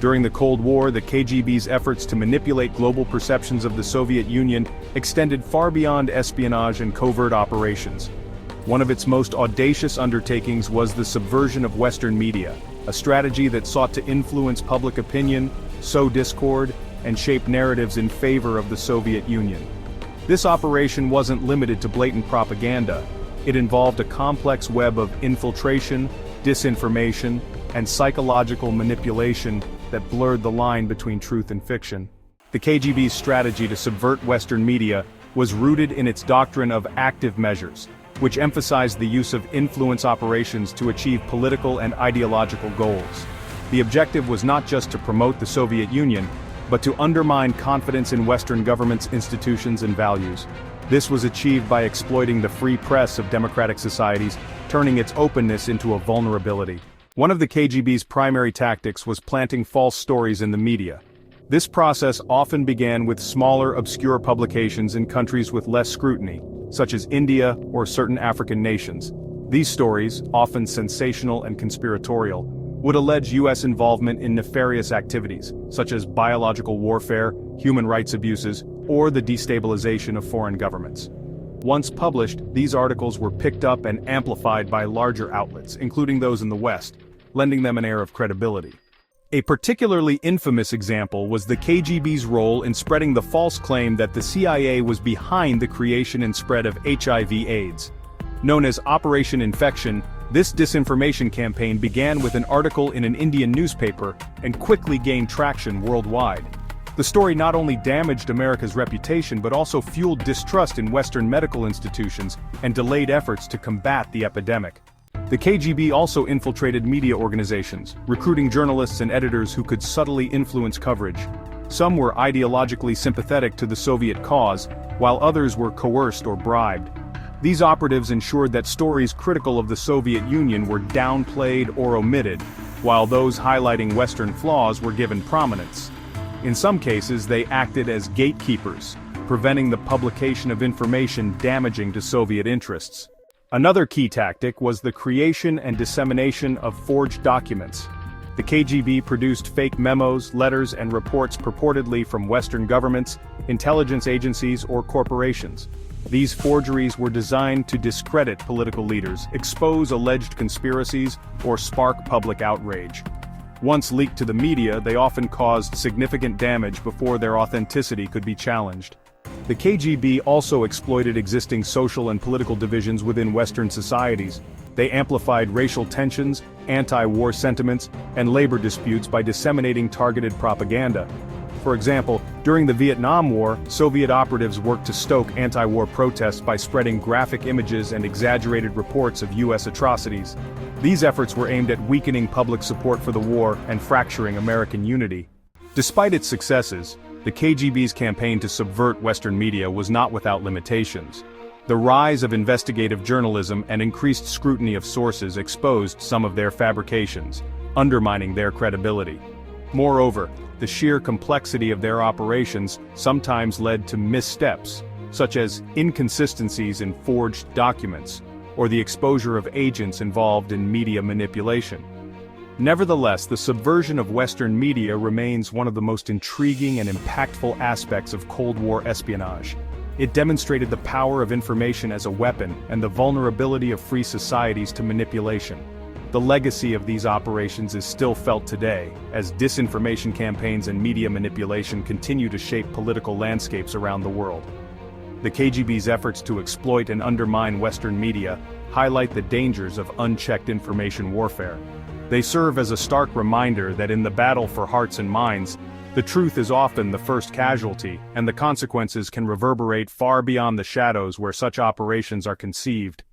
During the Cold War, the KGB's efforts to manipulate global perceptions of the Soviet Union extended far beyond espionage and covert operations. One of its most audacious undertakings was the subversion of Western media, a strategy that sought to influence public opinion, sow discord, and shape narratives in favor of the Soviet Union. This operation wasn't limited to blatant propaganda. It involved a complex web of infiltration, disinformation, and psychological manipulation that blurred the line between truth and fiction. The KGB's strategy to subvert Western media was rooted in its doctrine of active measures, which emphasized the use of influence operations to achieve political and ideological goals. The objective was not just to promote the Soviet Union, but to undermine confidence in Western governments, institutions, and values. This was achieved by exploiting the free press of democratic societies, turning its openness into a vulnerability. One of the KGB's primary tactics was planting false stories in the media. This process often began with smaller, obscure publications in countries with less scrutiny, such as India or certain African nations. These stories, often sensational and conspiratorial, would allege U.S. involvement in nefarious activities, such as biological warfare, human rights abuses, or the destabilization of foreign governments. Once published, these articles were picked up and amplified by larger outlets, including those in the West, lending them an air of credibility. A particularly infamous example was the KGB's role in spreading the false claim that the CIA was behind the creation and spread of HIV/AIDS. Known as Operation Infection, this disinformation campaign began with an article in an Indian newspaper and quickly gained traction worldwide. The story not only damaged America's reputation but also fueled distrust in Western medical institutions and delayed efforts to combat the epidemic. The KGB also infiltrated media organizations, recruiting journalists and editors who could subtly influence coverage. Some were ideologically sympathetic to the Soviet cause, while others were coerced or bribed. These operatives ensured that stories critical of the Soviet Union were downplayed or omitted, while those highlighting Western flaws were given prominence. In some cases, they acted as gatekeepers, preventing the publication of information damaging to Soviet interests. Another key tactic was the creation and dissemination of forged documents. The KGB produced fake memos, letters, and reports purportedly from Western governments, intelligence agencies, or corporations. These forgeries were designed to discredit political leaders, expose alleged conspiracies, or spark public outrage. Once leaked to the media, they often caused significant damage before their authenticity could be challenged. The KGB also exploited existing social and political divisions within Western societies. They amplified racial tensions, anti-war sentiments, and labor disputes by disseminating targeted propaganda. For example, during the Vietnam War, Soviet operatives worked to stoke anti-war protests by spreading graphic images and exaggerated reports of U.S. atrocities. These efforts were aimed at weakening public support for the war and fracturing American unity. Despite its successes, the KGB's campaign to subvert Western media was not without limitations. The rise of investigative journalism and increased scrutiny of sources exposed some of their fabrications, undermining their credibility. Moreover, the sheer complexity of their operations sometimes led to missteps, such as inconsistencies in forged documents, or the exposure of agents involved in media manipulation. Nevertheless, the subversion of Western media remains one of the most intriguing and impactful aspects of Cold War espionage. It demonstrated the power of information as a weapon and the vulnerability of free societies to manipulation. The legacy of these operations is still felt today, as disinformation campaigns and media manipulation continue to shape political landscapes around the world. The KGB's efforts to exploit and undermine Western media highlight the dangers of unchecked information warfare. They serve as a stark reminder that in the battle for hearts and minds, the truth is often the first casualty, and the consequences can reverberate far beyond the shadows where such operations are conceived.